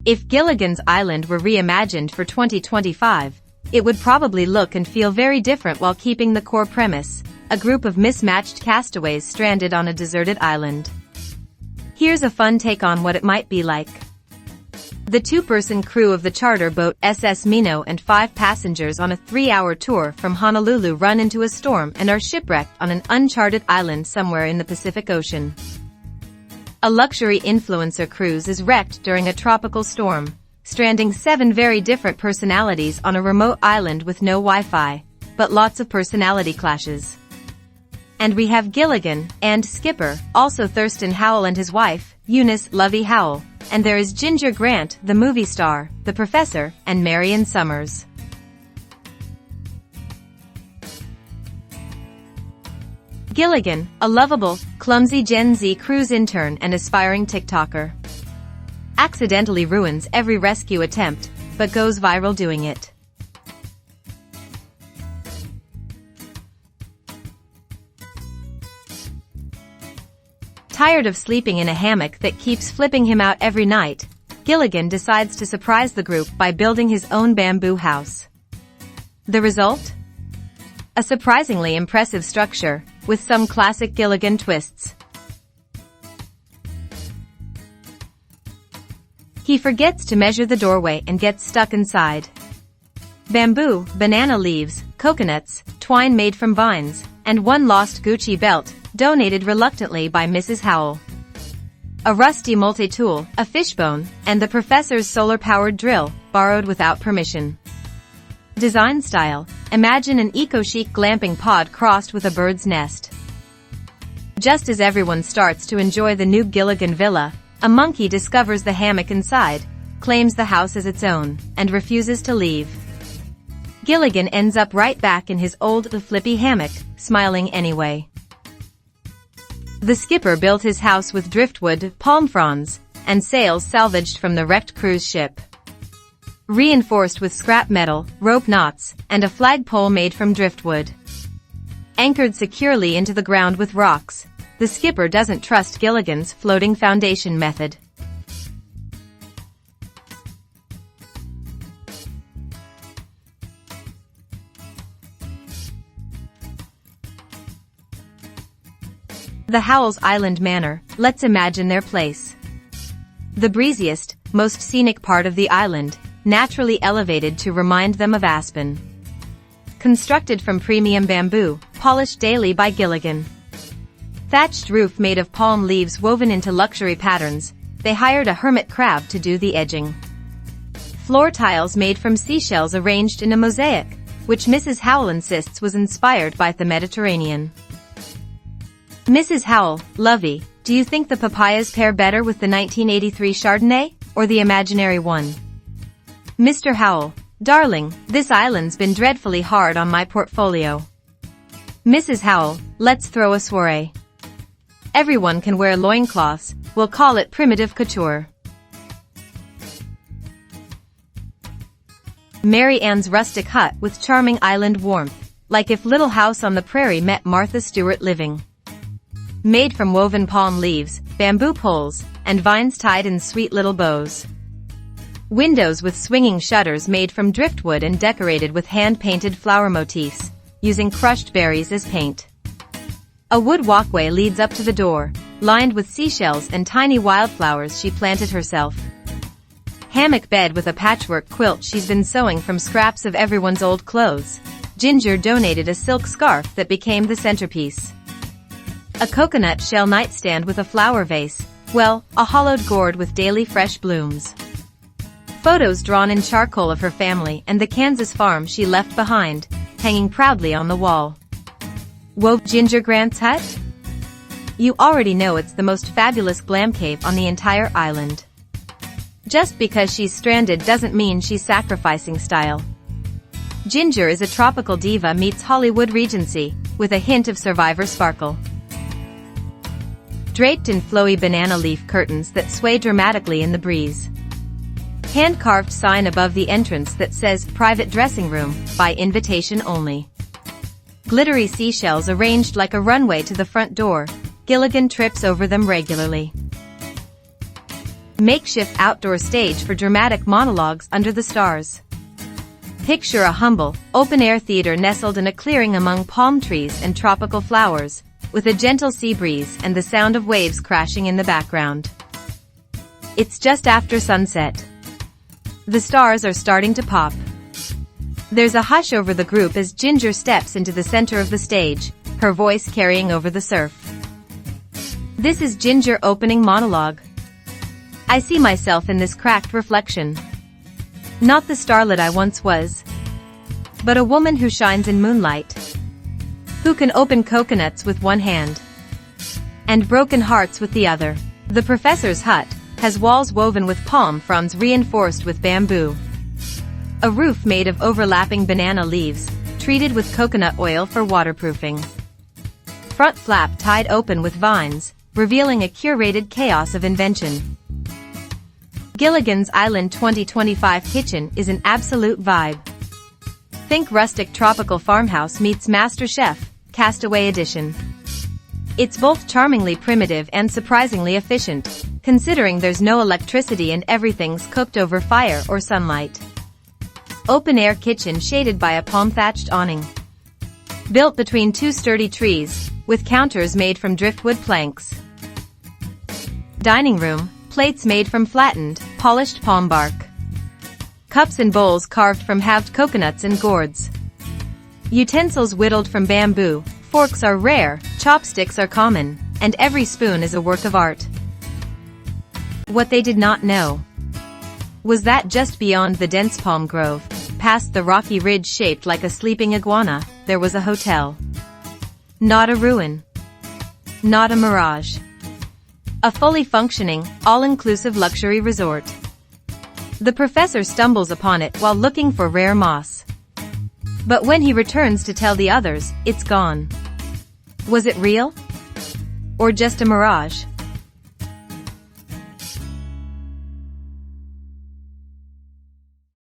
If Gilligan's Island were reimagined for 2025, it would probably look and feel very different while keeping the core premise, a group of mismatched castaways stranded on a deserted island. Here's a fun take on what it might be like. The two-person crew of the charter boat SS Minnow and 5 passengers on a 3-hour tour from Honolulu run into a storm and are shipwrecked on an uncharted island somewhere in the Pacific Ocean. A luxury influencer cruise is wrecked during a tropical storm, stranding 7 very different personalities on a remote island with no Wi-Fi, but lots of personality clashes. And we have Gilligan and Skipper, also Thurston Howell and his wife, Eunice Lovey Howell, and there is Ginger Grant, the movie star, the professor, and Marion Summers. Gilligan, a lovable, clumsy Gen Z cruise intern and aspiring TikToker, accidentally ruins every rescue attempt, but goes viral doing it. Tired of sleeping in a hammock that keeps flipping him out every night, Gilligan decides to surprise the group by building his own bamboo house. The result? A surprisingly impressive structure, with some classic Gilligan twists. He forgets to measure the doorway and gets stuck inside. Bamboo, banana leaves, coconuts, twine made from vines, and one lost Gucci belt, donated reluctantly by Mrs. Howell. A rusty multi-tool, a fishbone, and the professor's solar-powered drill, borrowed without permission. Design style: imagine an eco-chic glamping pod crossed with a bird's nest. Just as everyone starts to enjoy the new Gilligan villa, a monkey discovers the hammock inside, claims the house as its own, and refuses to leave. Gilligan ends up right back in his old, flippy hammock, smiling anyway. The skipper built his house with driftwood, palm fronds, and sails salvaged from the wrecked cruise ship. Reinforced with scrap metal, rope knots, and a flagpole made from driftwood. Anchored securely into the ground with rocks, the skipper doesn't trust Gilligan's floating foundation method. The Howells Island Manor, let's imagine their place. The breeziest, most scenic part of the island, naturally elevated to remind them of Aspen. Constructed from premium bamboo, polished daily by Gilligan. Thatched roof made of palm leaves woven into luxury patterns, they hired a hermit crab to do the edging. Floor tiles made from seashells arranged in a mosaic, which Mrs. Howell insists was inspired by the Mediterranean. Mrs. Howell, Lovey, do you think the papayas pair better with the 1983 Chardonnay, or the imaginary one? Mr. Howell, darling, this island's been dreadfully hard on my portfolio. Mrs. Howell, let's throw a soiree. Everyone can wear loincloths, we'll call it primitive couture. Mary Ann's rustic hut with charming island warmth, like if Little House on the Prairie met Martha Stewart living. Made from woven palm leaves, bamboo poles, and vines tied in sweet little bows. Windows with swinging shutters made from driftwood and decorated with hand-painted flower motifs, using crushed berries as paint. A wood walkway leads up to the door, lined with seashells and tiny wildflowers she planted herself. Hammock bed with a patchwork quilt she's been sewing from scraps of everyone's old clothes. Ginger donated a silk scarf that became the centerpiece. A coconut shell nightstand with a flower vase, well, a hollowed gourd with daily fresh blooms. Photos drawn in charcoal of her family and the Kansas farm she left behind, hanging proudly on the wall. Wove Ginger Grant's hut? You already know it's the most fabulous glam cave on the entire island. Just because she's stranded doesn't mean she's sacrificing style. Ginger is a tropical diva meets Hollywood Regency, with a hint of Survivor sparkle. Draped in flowy banana leaf curtains that sway dramatically in the breeze. Hand-carved sign above the entrance that says "Private Dressing Room, by invitation only." Glittery seashells arranged like a runway to the front door, Gilligan trips over them regularly. Makeshift outdoor stage for dramatic monologues under the stars. Picture a humble, open-air theater nestled in a clearing among palm trees and tropical flowers, with a gentle sea breeze and the sound of waves crashing in the background. It's just after sunset. The stars are starting to pop. There's a hush over the group as Ginger steps into the center of the stage, her voice carrying over the surf. This is Ginger opening monologue. I see myself in this cracked reflection. Not the starlet I once was, but a woman who shines in moonlight, who can open coconuts with one hand and broken hearts with the other. The professor's hut has walls woven with palm fronds reinforced with bamboo, a roof made of overlapping banana leaves, treated with coconut oil for waterproofing. Front flap tied open with vines, revealing a curated chaos of invention. Gilligan's Island 2025 kitchen is an absolute vibe. Think rustic tropical farmhouse meets Master Chef, Castaway Edition. It's both charmingly primitive and surprisingly efficient, considering there's no electricity and everything's cooked over fire or sunlight. Open-air kitchen shaded by a palm-thatched awning. Built between two sturdy trees, with counters made from driftwood planks. Dining room, plates made from flattened, polished palm bark. Cups and bowls carved from halved coconuts and gourds. Utensils whittled from bamboo, forks are rare, chopsticks are common, and every spoon is a work of art. What they did not know was that just beyond the dense palm grove, past the rocky ridge shaped like a sleeping iguana, there was a hotel. Not a ruin. Not a mirage. A fully functioning, all-inclusive luxury resort. The professor stumbles upon it while looking for rare moss. But when he returns to tell the others, it's gone. Was it real? Or just a mirage?